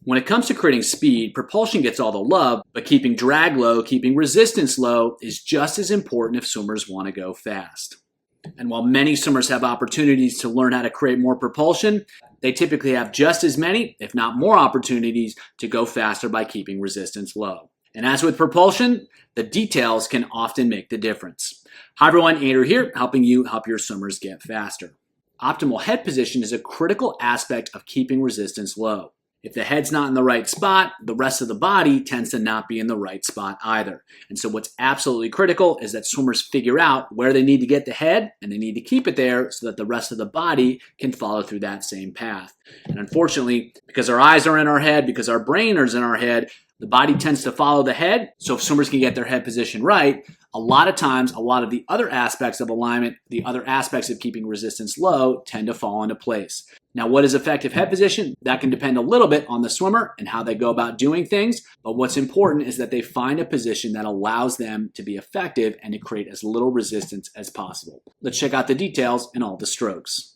When it comes to creating speed, propulsion gets all the love, but keeping drag low, keeping resistance low is just as important if swimmers want to go fast. And while many swimmers have opportunities to learn how to create more propulsion, they typically have just as many, if not more opportunities to go faster by keeping resistance low. And as with propulsion, the details can often make the difference. Hi everyone, Andrew here, helping you help your swimmers get faster. Optimal head position is a critical aspect of keeping resistance low. If the head's not in the right spot, the rest of the body tends to not be in the right spot either. And so what's absolutely critical is that swimmers figure out where they need to get the head, and they need to keep it there so that the rest of the body can follow through that same path. And unfortunately, because our eyes are in our head, because our brain is in our head, the body tends to follow the head. So if swimmers can get their head position right, a lot of times, a lot of the other aspects of alignment, the other aspects of keeping resistance low tend to fall into place. Now, what is effective head position? That can depend a little bit on the swimmer and how they go about doing things, but what's important is that they find a position that allows them to be effective and to create as little resistance as possible. Let's check out the details in all the strokes.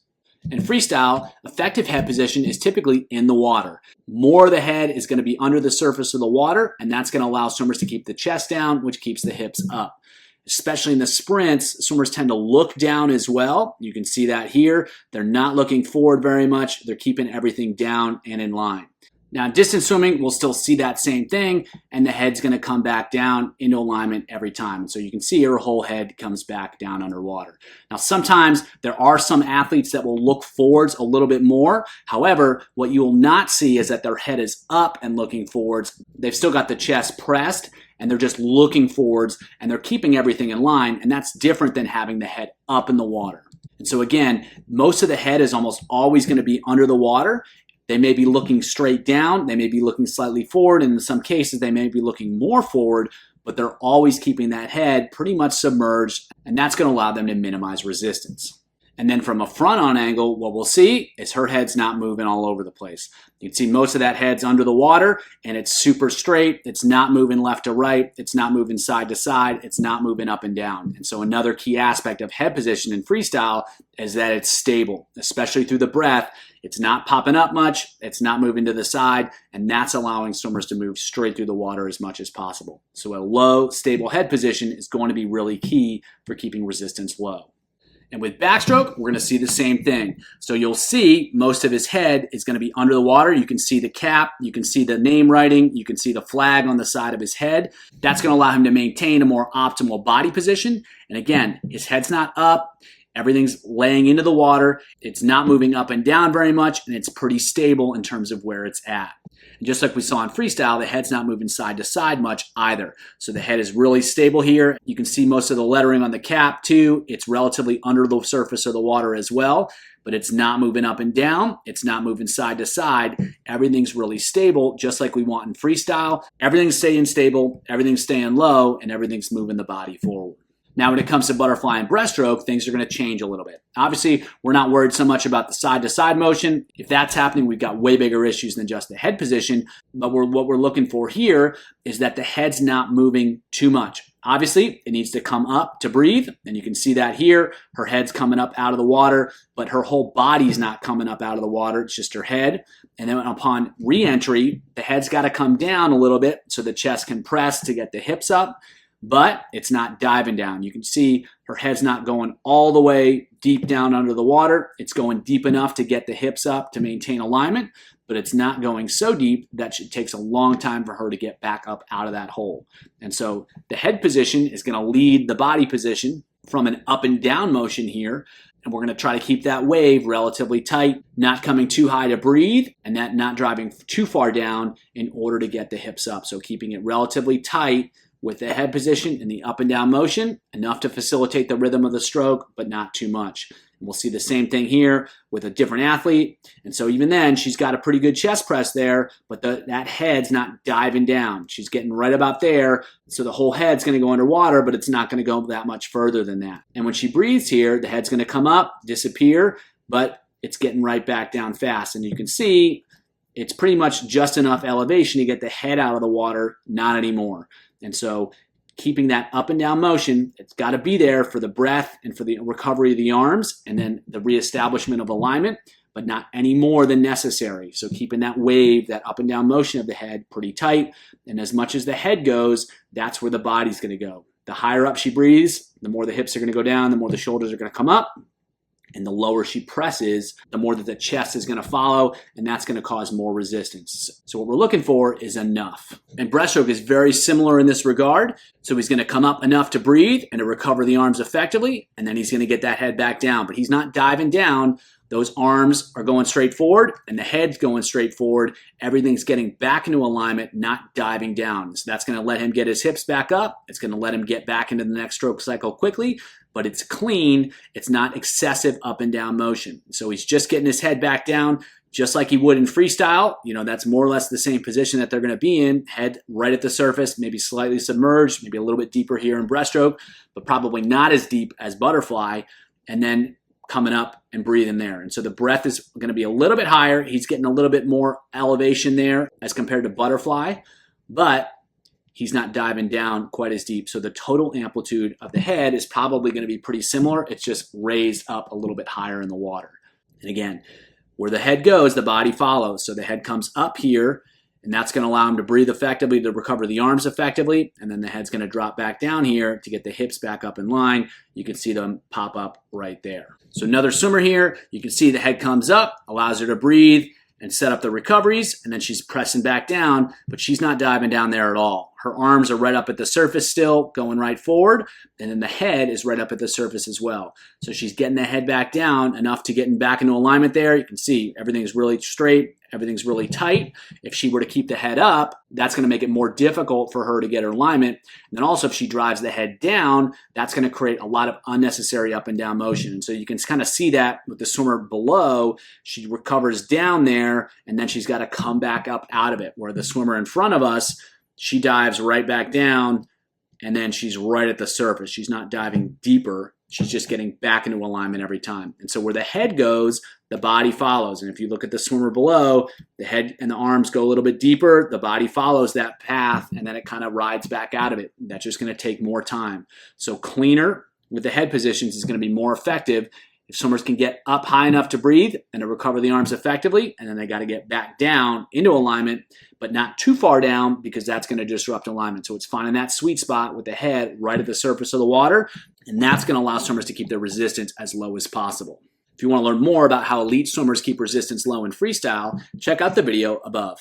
In freestyle, effective head position is typically in the water. More of the head is going to be under the surface of the water, and that's going to allow swimmers to keep the chest down, which keeps the hips up. Especially in the sprints, swimmers tend to look down as well. You can see that here. They're not looking forward very much. They're keeping everything down and in line. Now, in distance swimming, we'll still see that same thing, and the head's going to come back down into alignment every time. So you can see her whole head comes back down underwater. Now, sometimes there are some athletes that will look forwards a little bit more. However, what you will not see is that their head is up and looking forwards. They've still got the chest pressed, and they're just looking forwards, and they're keeping everything in line, and that's different than having the head up in the water. And so again, most of the head is almost always going to be under the water. They may be looking straight down, they may be looking slightly forward, and in some cases they may be looking more forward, but they're always keeping that head pretty much submerged, and that's going to allow them to minimize resistance. And then from a front-on angle, what we'll see is her head's not moving all over the place. You can see most of that head's under the water, and it's super straight. It's not moving left to right. It's not moving side to side. It's not moving up and down. And so another key aspect of head position in freestyle is that it's stable, especially through the breath. It's not popping up much. It's not moving to the side, and that's allowing swimmers to move straight through the water as much as possible. So a low, stable head position is going to be really key for keeping resistance low. And with backstroke, we're going to see the same thing. So you'll see most of his head is going to be under the water. You can see the cap, you can see the name writing, you can see the flag on the side of his head. That's going to allow him to maintain a more optimal body position. And again, his head's not up. Everything's laying into the water. It's not moving up and down very much, and it's pretty stable in terms of where it's at. And just like we saw in freestyle, the head's not moving side to side much either. So the head is really stable here. You can see most of the lettering on the cap too. It's relatively under the surface of the water as well, but it's not moving up and down. It's not moving side to side. Everything's really stable, just like we want in freestyle. Everything's staying stable, everything's staying low, and everything's moving the body forward. Now, when it comes to butterfly and breaststroke, things are going to change a little bit. Obviously, we're not worried so much about the side-to-side motion. If that's happening, we've got way bigger issues than just the head position. But what we're looking for here is that the head's not moving too much. Obviously, it needs to come up to breathe, and you can see that here. Her head's coming up out of the water, but her whole body's not coming up out of the water. It's just her head. And then upon re-entry, the head's got to come down a little bit so the chest can press to get the hips up. But it's not diving down. You can see her head's not going all the way deep down under the water. It's going deep enough to get the hips up to maintain alignment, but it's not going so deep that it takes a long time for her to get back up out of that hole. And so the head position is going to lead the body position from an up and down motion here. And we're going to try to keep that wave relatively tight, not coming too high to breathe, and that not driving too far down in order to get the hips up. So keeping it relatively tight with the head position in the up and down motion, enough to facilitate the rhythm of the stroke, but not too much. And we'll see the same thing here with a different athlete. And so even then, she's got a pretty good chest press there, but that head's not diving down. She's getting right about there. So the whole head's going to go underwater, but it's not going to go that much further than that. And when she breathes here, the head's going to come up, disappear, but it's getting right back down fast. And you can see it's pretty much just enough elevation to get the head out of the water, not anymore. And so keeping that up and down motion, it's got to be there for the breath and for the recovery of the arms and then the reestablishment of alignment. but not any more than necessary. So keeping that wave, that up and down motion of the head pretty tight. And as much as the head goes, that's where the body's going to go. The higher up she breathes, the more the hips are going to go down, the more the shoulders are going to come up. And the lower she presses, the more that the chest is going to follow, and that's going to cause more resistance. So what we're looking for is enough. And breaststroke is very similar in this regard. So he's going to come up enough to breathe and to recover the arms effectively, and then he's going to get that head back down. But he's not diving down. Those arms are going straight forward, and the head's going straight forward. Everything's getting back into alignment, not diving down. So that's going to let him get his hips back up. It's going to let him get back into the next stroke cycle quickly, but it's clean. It's not excessive up and down motion. So he's just getting his head back down, just like he would in freestyle. You know, that's more or less the same position that they're going to be in. Head right at the surface, maybe slightly submerged, maybe a little bit deeper here in breaststroke, but probably not as deep as butterfly. And then coming up and breathing there. And so the breath is going to be a little bit higher. He's getting a little bit more elevation there as compared to butterfly, but he's not diving down quite as deep. So the total amplitude of the head is probably going to be pretty similar. It's just raised up a little bit higher in the water. And again, where the head goes, the body follows. So the head comes up here, and that's going to allow him to breathe effectively, to recover the arms effectively, and then the head's going to drop back down here to get the hips back up in line. You can see them pop up right there. So another swimmer here, you can see the head comes up, allows her to breathe and set up the recoveries, and then she's pressing back down, but she's not diving down there at all. Her arms are right up at the surface still, going right forward, and then the head is right up at the surface as well. So she's getting the head back down enough to getting back into alignment there. You can see everything's really straight, everything's really tight. If she were to keep the head up, that's going to make it more difficult for her to get her alignment. And then also if she drives the head down, that's going to create a lot of unnecessary up and down motion. And so you can kind of see that with the swimmer below. She recovers down there, and then she's got to come back up out of it, where the swimmer in front of us, she dives right back down, and then she's right at the surface. She's not diving deeper. She's just getting back into alignment every time. And so where the head goes, the body follows. And if you look at the swimmer below, the head and the arms go a little bit deeper. The body follows that path, and then it kind of rides back out of it. That's just going to take more time. So cleaner with the head positions is going to be more effective if swimmers can get up high enough to breathe and to recover the arms effectively, and then they got to get back down into alignment, but not too far down, because that's going to disrupt alignment. So it's finding that sweet spot with the head right at the surface of the water, and that's going to allow swimmers to keep their resistance as low as possible. If you want to learn more about how elite swimmers keep resistance low in freestyle, check out the video above.